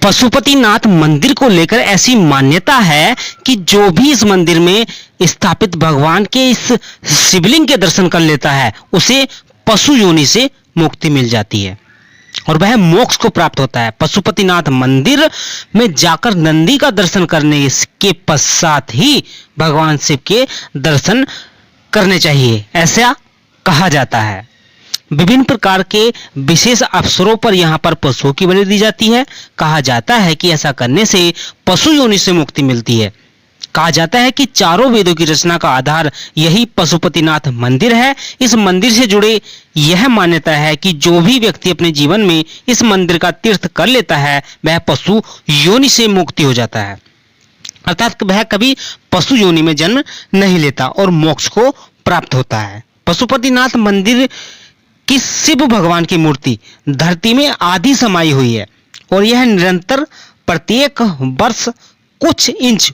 पशुपतिनाथ मंदिर को लेकर ऐसी मान्यता है कि जो भी इस मंदिर में स्थापित भगवान के इस शिवलिंग के दर्शन कर लेता है उसे पशु योनि से मुक्ति मिल जाती है और वह मोक्ष को प्राप्त होता है। पशुपतिनाथ मंदिर में जाकर नंदी का दर्शन करने के पश्चात ही भगवान शिव के दर्शन करने चाहिए, ऐसा कहा जाता है। विभिन्न प्रकार के विशेष अवसरों पर यहाँ पर पशुओं की बलि दी जाती है। कहा जाता है कि ऐसा करने से पशु योनि से मुक्ति मिलती है। कहा जाता है कि चारों वेदों की रचना का आधार यही पशुपतिनाथ मंदिर है। इस मंदिर से जुड़े यह मान्यता है कि जो भी व्यक्ति अपने जीवन में इस मंदिर का तीर्थ कर लेता है वह पशु योनि से मुक्ति हो जाता है, अर्थात वह कभी पशु योनि में जन्म नहीं लेता और मोक्ष को प्राप्त होता है। पशुपतिनाथ मंदिर की शिव भगवान की मूर्ति धरती में आधी समाई हुई है और यह निरंतर प्रत्येक वर्ष कुछ इंच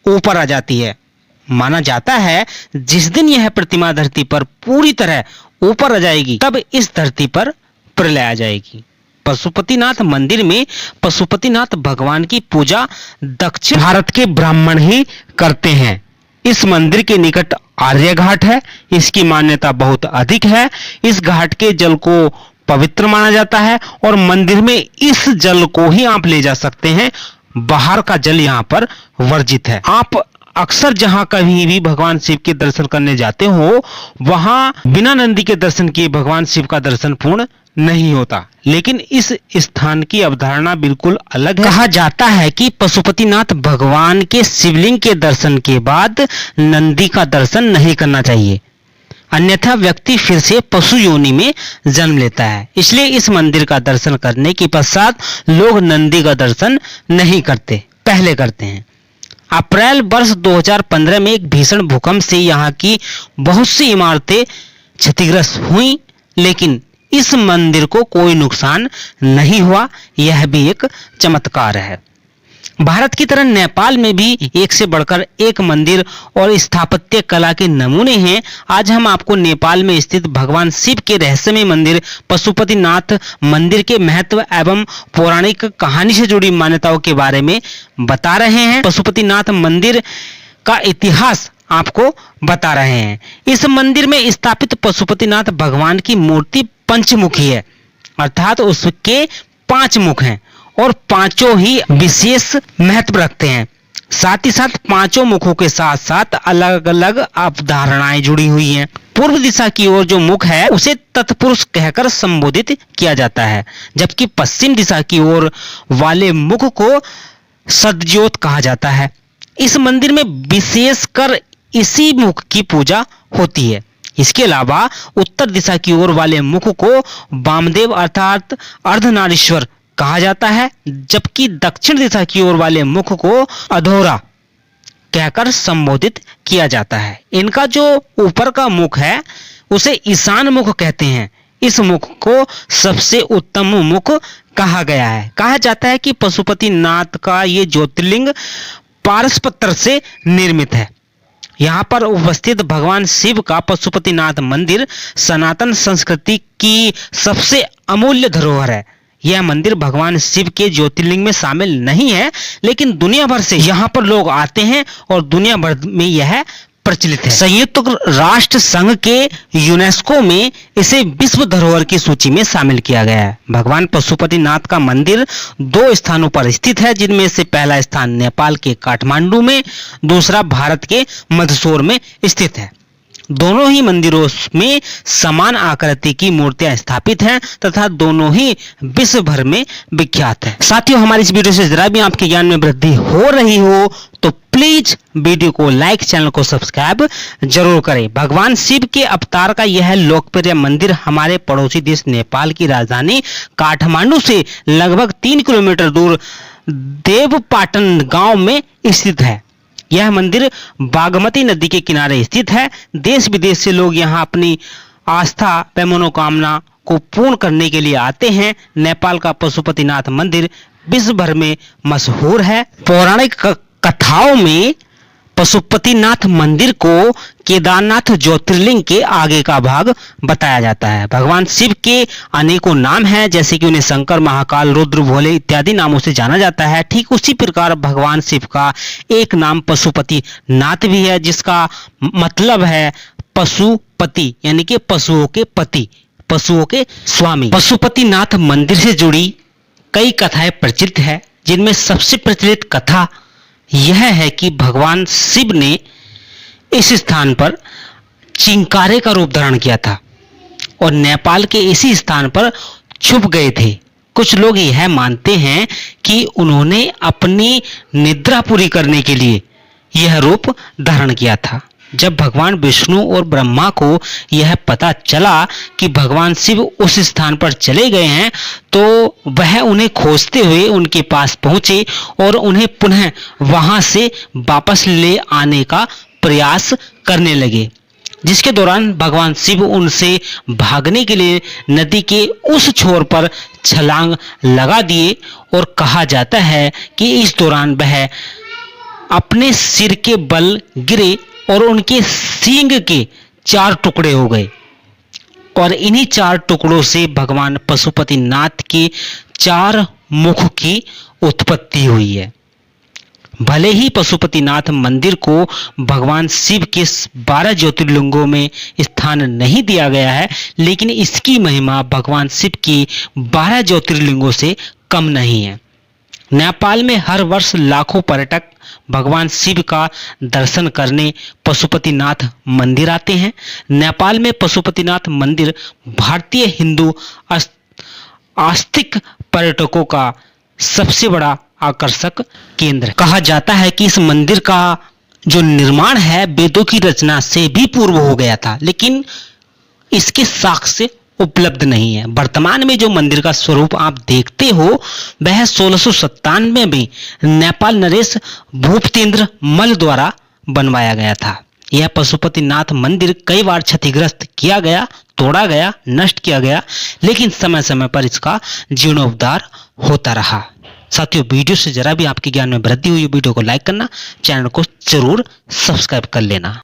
ऊपर आ जाती है। माना जाता है जिस दिन यह प्रतिमा धरती पर पूरी तरह ऊपर आ जाएगी तब इस धरती पर प्रलय आ जाएगी। पशुपतिनाथ मंदिर में पशुपतिनाथ भगवान की पूजा दक्षिण भारत के ब्राह्मण ही करते हैं। इस मंदिर के निकट आर्य घाट है। इसकी मान्यता बहुत अधिक है। इस घाट के जल को पवित्र माना जाता है और मंदिर में इस जल को ही आप ले जा सकते हैं, बाहर का जल यहाँ पर वर्जित है। आप अक्सर जहां कभी भी भगवान शिव के दर्शन करने जाते हो वहां बिना नंदी के दर्शन किए भगवान शिव का दर्शन पूर्ण नहीं होता, लेकिन इस स्थान की अवधारणा बिल्कुल अलग है। कहा जाता है कि पशुपतिनाथ भगवान के शिवलिंग के दर्शन के बाद नंदी का दर्शन नहीं करना चाहिए, अन्यथा व्यक्ति फिर से पशु योनि में जन्म लेता है। इसलिए इस मंदिर का दर्शन करने के पश्चात लोग नंदी का दर्शन नहीं करते, पहले करते हैं। अप्रैल वर्ष 2015 में एक भीषण भूकंप से यहाँ की बहुत सी इमारतें क्षतिग्रस्त हुई, लेकिन इस मंदिर को कोई नुकसान नहीं हुआ। यह भी एक चमत्कार है। भारत की तरह नेपाल में भी एक से बढ़कर एक मंदिर और स्थापत्य कला के नमूने हैं। आज हम आपको नेपाल में स्थित भगवान शिव के रहस्यमय मंदिर पशुपतिनाथ मंदिर के महत्व एवं पौराणिक कहानी से जुड़ी मान्यताओं के बारे में बता रहे हैं। पशुपतिनाथ मंदिर का इतिहास आपको बता रहे हैं। इस मंदिर में स्थापित पशुपतिनाथ भगवान की मूर्ति पंचमुखी है, अर्थात उसके 5 मुख हैं और पांचों ही विशेष महत्व रखते हैं। साथ ही साथ पांचों मुखों के साथ साथ अलग अलग अवधारणाएं जुड़ी हुई हैं। पूर्व दिशा की ओर जो मुख है उसे तत्पुरुष कहकर संबोधित किया जाता है, जबकि पश्चिम दिशा की ओर वाले मुख को सदज्योत कहा जाता है। इस मंदिर में विशेषकर इसी मुख की पूजा होती है। इसके अलावा उत्तर दिशा की ओर वाले मुख को वामदेव अर्थात अर्धनारीश्वर कहा जाता है, जबकि दक्षिण दिशा की ओर वाले मुख को अधोरा कहकर संबोधित किया जाता है। इनका जो ऊपर का मुख है उसे ईशान मुख कहते हैं। इस मुख को सबसे उत्तम मुख कहा गया है। कहा जाता है कि पशुपतिनाथ का ये ज्योतिर्लिंग पारस पत्थर से निर्मित है। यहाँ पर उपस्थित भगवान शिव का पशुपतिनाथ मंदिर सनातन संस्कृति की सबसे अमूल्य धरोहर है। यह मंदिर भगवान शिव के ज्योतिर्लिंग में शामिल नहीं है, लेकिन दुनिया भर से यहाँ पर लोग आते हैं और दुनिया भर में यह प्रचलित है। संयुक्त राष्ट्र संघ के यूनेस्को में इसे विश्व धरोहर की सूची में शामिल किया गया है। भगवान पशुपतिनाथ का मंदिर 2 स्थानों पर स्थित है, जिनमें से पहला स्थान नेपाल के काठमांडू में, दूसरा भारत के मंदसौर में स्थित है। दोनों ही मंदिरों में समान आकृति की मूर्तियां स्थापित हैं तथा दोनों ही विश्व भर में विख्यात हैं। साथियों, हमारी इस वीडियो से जरा भी आपके ज्ञान में वृद्धि हो रही हो तो प्लीज वीडियो को लाइक, चैनल को सब्सक्राइब जरूर करें। भगवान शिव के अवतार का यह लोकप्रिय मंदिर हमारे पड़ोसी देश नेपाल की राजधानी काठमांडू से लगभग 3 किलोमीटर दूर देवपाटन गांव में स्थित है। यह मंदिर बागमती नदी के किनारे स्थित है। देश विदेश से लोग यहाँ अपनी आस्था व मनोकामना को पूर्ण करने के लिए आते हैं। नेपाल का पशुपतिनाथ मंदिर विश्व भर में मशहूर है। पौराणिक कथाओं में पशुपतिनाथ मंदिर को केदारनाथ ज्योतिर्लिंग के आगे का भाग बताया जाता है। भगवान शिव के अनेकों नाम हैं, जैसे कि उन्हें शंकर, महाकाल, रुद्र, भोले इत्यादि नामों से जाना जाता है। ठीक उसी प्रकार भगवान शिव का एक नाम पशुपतिनाथ भी है, जिसका मतलब है पशुपति, यानी कि पशुओं के पति, पशुओं के स्वामी। पशुपतिनाथ मंदिर से जुड़ी कई कथाएं प्रचलित है, जिनमें सबसे प्रचलित कथा यह है कि भगवान शिव ने इस स्थान पर चिंकारे का रूप धारण किया था और नेपाल के इसी स्थान पर छुप गए थे। कुछ लोग यह मानते हैं कि उन्होंने अपनी निद्रा पूरी करने के लिए यह रूप धारण किया था। जब भगवान विष्णु और ब्रह्मा को यह पता चला कि भगवान शिव उस स्थान पर चले गए हैं, तो वह उन्हें खोजते हुए उनके पास पहुंचे और उन्हें पुनः वहां से वापस ले आने का प्रयास करने लगे, जिसके दौरान भगवान शिव उनसे भागने के लिए नदी के उस छोर पर छलांग लगा दिए और कहा जाता है कि इस दौरान वह अपने सिर के बल गिरे और उनके सींग के 4 टुकड़े हो गए और इन्हीं 4 टुकड़ों से भगवान पशुपतिनाथ के 4 मुख की उत्पत्ति हुई है। भले ही पशुपतिनाथ मंदिर को भगवान शिव के 12 ज्योतिर्लिंगों में स्थान नहीं दिया गया है, लेकिन इसकी महिमा भगवान शिव की 12 ज्योतिर्लिंगों से कम नहीं है। नेपाल में हर वर्ष लाखों पर्यटक भगवान शिव का दर्शन करने पशुपतिनाथ मंदिर आते हैं। नेपाल में पशुपतिनाथ मंदिर भारतीय हिंदू आस्तिक पर्यटकों का सबसे बड़ा आकर्षक केंद्र कहा जाता है कि इस मंदिर का जो निर्माण है वेदों की रचना से भी पूर्व हो गया था, लेकिन इसके साक्ष्य उपलब्ध नहीं है। वर्तमान में जो मंदिर का स्वरूप आप देखते हो वह 1697 में नेपाल नरेश भूपतेंद्र मल द्वारा बनवाया गया था। यह पशुपतिनाथ मंदिर कई बार क्षतिग्रस्त किया गया, तोड़ा गया, नष्ट किया गया, लेकिन समय समय पर इसका जीर्णोद्धार होता रहा। साथियों, वीडियो से जरा भी आपके ज्ञान में वृद्धि हुई, वीडियो को लाइक करना, चैनल को जरूर सब्सक्राइब कर लेना।